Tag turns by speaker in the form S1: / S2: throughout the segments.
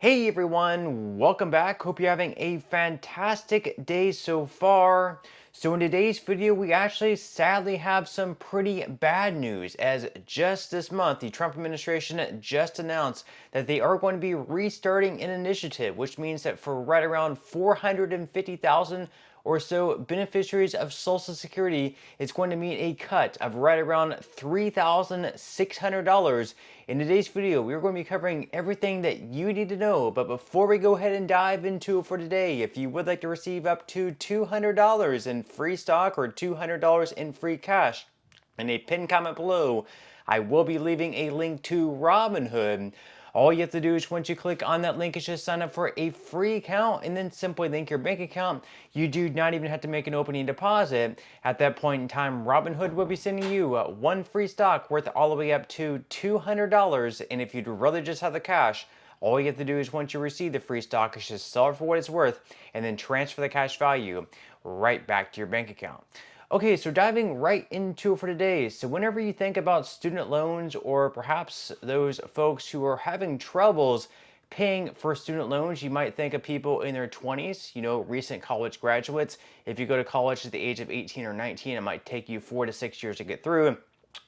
S1: Hey everyone, welcome back. Hope you're having a fantastic day so far. So in today's video, we actually sadly have some pretty bad news, as just this month, the Trump administration just announced that they are going to be restarting an initiative, which means that for right around 450,000 or so beneficiaries of Social Security, it's going to mean a cut of right around $3,600. In today's video, we're going to be covering everything that you need to know. But before we go ahead and dive into it for today, if you would like to receive up to $200 in free stock or $200 in free cash, in a pinned comment below, I will be leaving a link to Robinhood. All you have to do is once you click on that link is just sign up for a free account and then simply link your bank account. You do not even have to make an opening deposit. At that point in time, Robinhood will be sending you one free stock worth all the way up to $200. And if you'd rather just have the cash, all you have to do is once you receive the free stock is just sell it for what it's worth and then transfer the cash value right back to your bank account. Okay, so diving right into it for today. So whenever you think about student loans or perhaps those folks who are having troubles paying for student loans, you might think of people in their 20s, recent college graduates. If you go to college at the age of 18 or 19, it might take you 4 to 6 years to get through.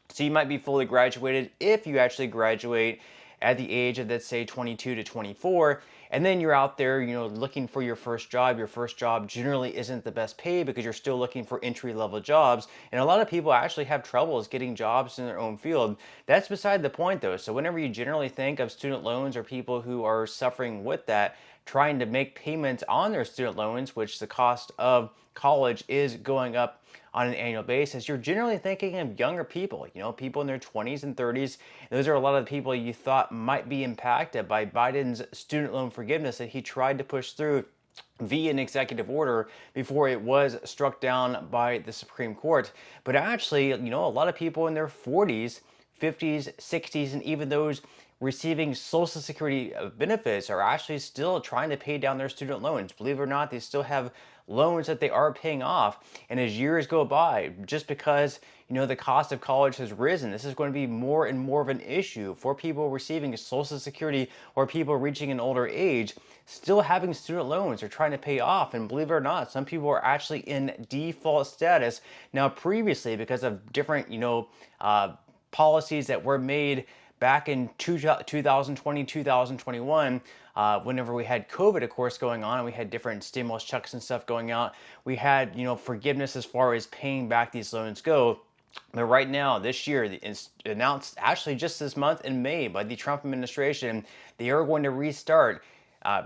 S1: So you might be fully graduated if you actually graduate at the age of, let's say, 22 to 24, and then you're out there, looking for your first job. Your first job generally isn't the best pay because you're still looking for entry-level jobs, and a lot of people actually have troubles getting jobs in their own field. That's beside the point, though. So whenever you generally think of student loans or people who are suffering with that, trying to make payments on their student loans, which the cost of college is going up on an annual basis, you're generally thinking of younger people, people in their 20s and 30s. Those are a lot of the people you thought might be impacted by Biden's student loan forgiveness that he tried to push through via an executive order before it was struck down by the Supreme Court. But actually, a lot of people in their 40s, 50s, 60s, and even those receiving Social Security benefits are actually still trying to pay down their student loans. Believe it or not, they still have loans that they are paying off. And as years go by, just because the cost of college has risen, this is going to be more and more of an issue for people receiving Social Security or people reaching an older age, still having student loans or trying to pay off. And believe it or not, some people are actually in default status. Now, previously, because of different policies that were made back in 2020, 2021, whenever we had COVID, of course, going on, and we had different stimulus checks and stuff going out, we had, forgiveness as far as paying back these loans go. But right now, this year, it's announced actually just this month in May by the Trump administration, they are going to restart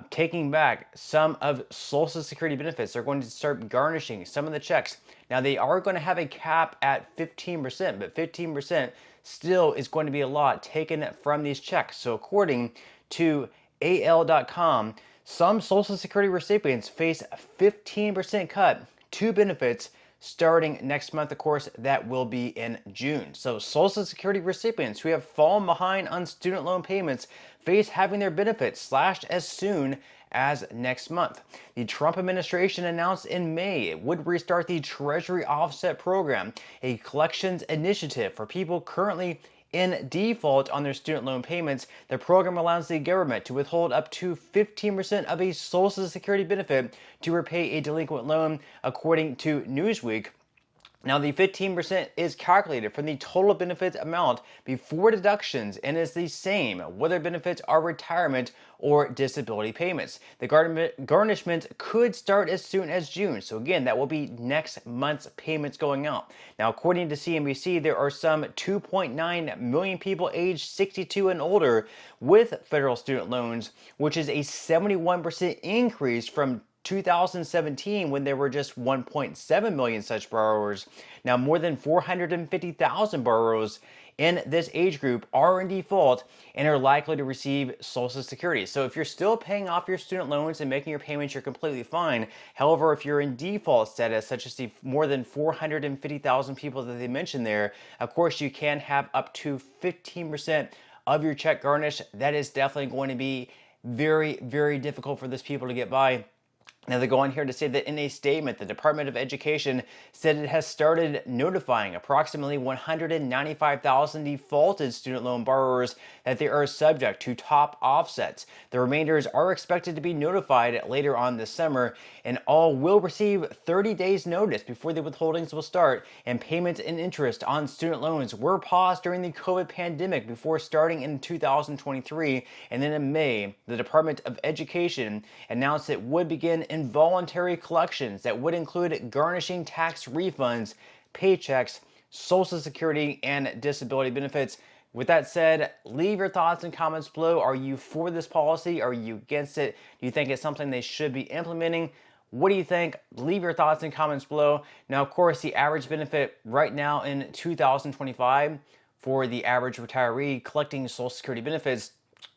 S1: taking back some of Social Security benefits. They're going to start garnishing some of the checks. Now, they are going to have a cap at 15%, but 15% still is going to be a lot taken from these checks. So according to AL.com, some Social Security recipients face a 15% cut to benefits starting next month. Of course, that will be in June. So Social Security recipients who have fallen behind on student loan payments face having their benefits slashed as soon as next month. The Trump administration announced in May it would restart the Treasury Offset Program, a collections initiative for people currently in default on their student loan payments. The program allows the government to withhold up to 15% of a Social Security benefit to repay a delinquent loan, according to Newsweek. Now, the 15% is calculated from the total benefit amount before deductions and is the same whether benefits are retirement or disability payments. The garnishment could start as soon as June. So again, that will be next month's payments going out. Now, according to CNBC, there are some 2.9 million people aged 62 and older with federal student loans, which is a 71% increase from 2017 when there were just 1.7 million such borrowers. Now, more than 450,000 borrowers in this age group are in default and are likely to receive Social Security. So if you're still paying off your student loans and making your payments, you're completely fine. However, if you're in default status, such as the more than 450,000 people that they mentioned there, of course, you can have up to 15% of your check garnished. That is definitely going to be very, very difficult for those people to get by. Now, they go on here to say that in a statement, the Department of Education said it has started notifying approximately 195,000 defaulted student loan borrowers that they are subject to top offsets. The remainders are expected to be notified later on this summer, and all will receive 30 days notice before the withholdings will start, and payments and interest on student loans were paused during the COVID pandemic before starting in 2023, and then in May, the Department of Education announced it would begin involuntary collections that would include garnishing tax refunds, paychecks, Social Security, and disability benefits. With that said, leave your thoughts and comments below. Are you for this policy? Are you against it? Do you think it's something they should be implementing? What do you think? Leave your thoughts and comments below. Now, of course, the average benefit right now in 2025 for the average retiree collecting Social Security benefits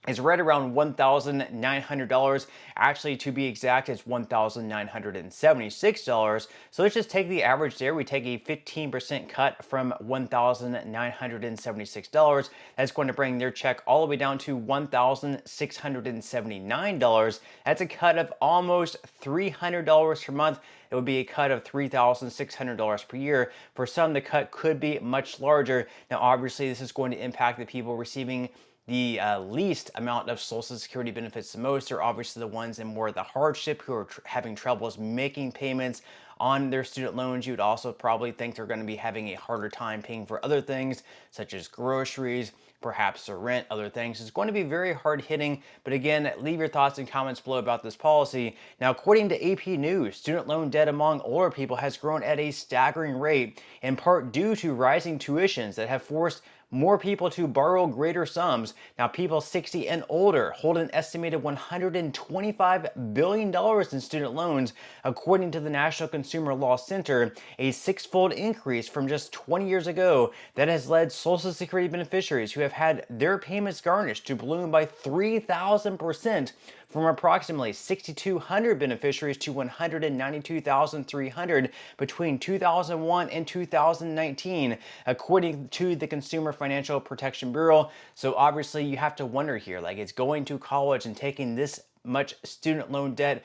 S1: is right around $1,900. Actually, to be exact, it's $1,976. So let's just take the average there. We take a 15% cut from $1,976. That's going to bring their check all the way down to $1,679. That's a cut of almost $300 per month. It would be a cut of $3,600 per year. For some, the cut could be much larger. Now, obviously, this is going to impact the people receiving the least amount of Social Security benefits the most. Are obviously the ones in more of the hardship, who are having troubles making payments on their student loans. You would also probably think they're going to be having a harder time paying for other things such as groceries, perhaps the rent, other things. It's going to be very hard hitting. But again, leave your thoughts and comments below about this policy. Now, according to AP News, student loan debt among older people has grown at a staggering rate, in part due to rising tuitions that have forced more people to borrow greater sums. Now, people 60 and older hold an estimated $125 billion in student loans, according to the National Consumer Law Center, a six-fold increase from just 20 years ago. That has led Social Security beneficiaries who have had their payments garnished to balloon by 3,000%, from approximately 6,200 beneficiaries to 192,300 between 2001 and 2019, according to the Consumer Financial Protection Bureau. So obviously you have to wonder here, like, is going to college and taking this much student loan debt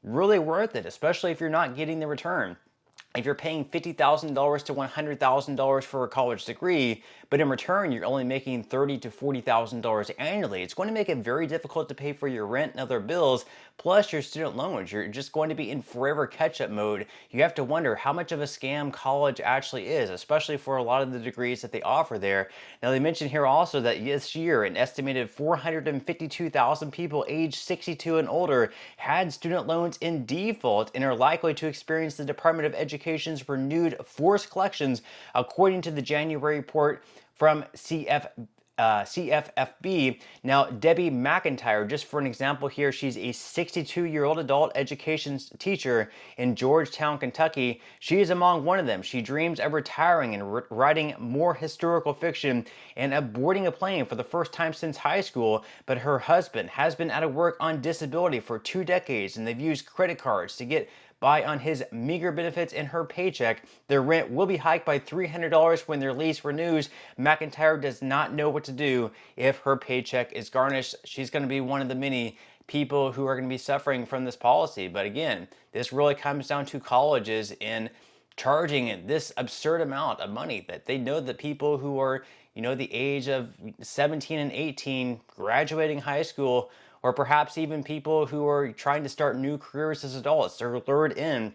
S1: really worth it, especially if you're not getting the return? If you're paying $50,000 to $100,000 for a college degree, but in return you're only making $30,000 to $40,000 annually, it's going to make it very difficult to pay for your rent and other bills, plus your student loans. You're just going to be in forever catch-up mode. You have to wonder how much of a scam college actually is, especially for a lot of the degrees that they offer there. Now, they mention here also that this year, an estimated 452,000 people aged 62 and older had student loans in default and are likely to experience the Department of Education's renewed forced collections, according to the January report from CFFB. Now, Debbie McIntyre, just for an example here, she's a 62-year-old adult education teacher in Georgetown, Kentucky. She is among one of them. She dreams of retiring and writing more historical fiction and of boarding a plane for the first time since high school, but her husband has been out of work on disability for 2 decades, and they've used credit cards to get by on his meager benefits and her paycheck. Their rent will be hiked by $300 when their lease renews. McIntyre does not know what to do if her paycheck is garnished. She's going to be one of the many people who are going to be suffering from this policy. But again, this really comes down to colleges in charging this absurd amount of money that they know that people who are, the age of 17 and 18, graduating high school, or perhaps even people who are trying to start new careers as adults, they're lured in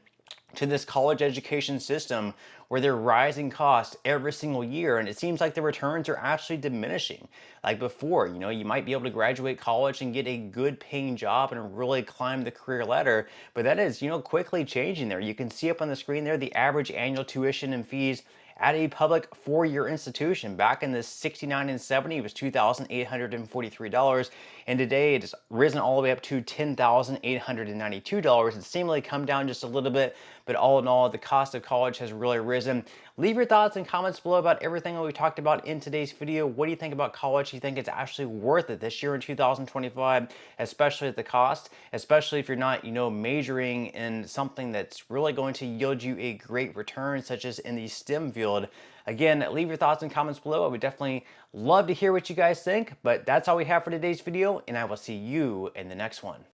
S1: to this college education system where they're rising costs every single year, and it seems like the returns are actually diminishing. Like before, you might be able to graduate college and get a good paying job and really climb the career ladder, but that is, quickly changing there. You can see up on the screen there the average annual tuition and fees at a public four-year institution. Back in the 69 and 70, it was $2,843, and today it has risen all the way up to $10,892. It's seemingly come down just a little bit, but all in all, the cost of college has really risen. Leave your thoughts and comments below about everything that we talked about in today's video. What do you think about college? Do you think it's actually worth it this year in 2025, especially at the cost, especially if you're not, majoring in something that's really going to yield you a great return, such as in the STEM field? Again, leave your thoughts and comments below. I would definitely love to hear what you guys think, but that's all we have for today's video, and I will see you in the next one.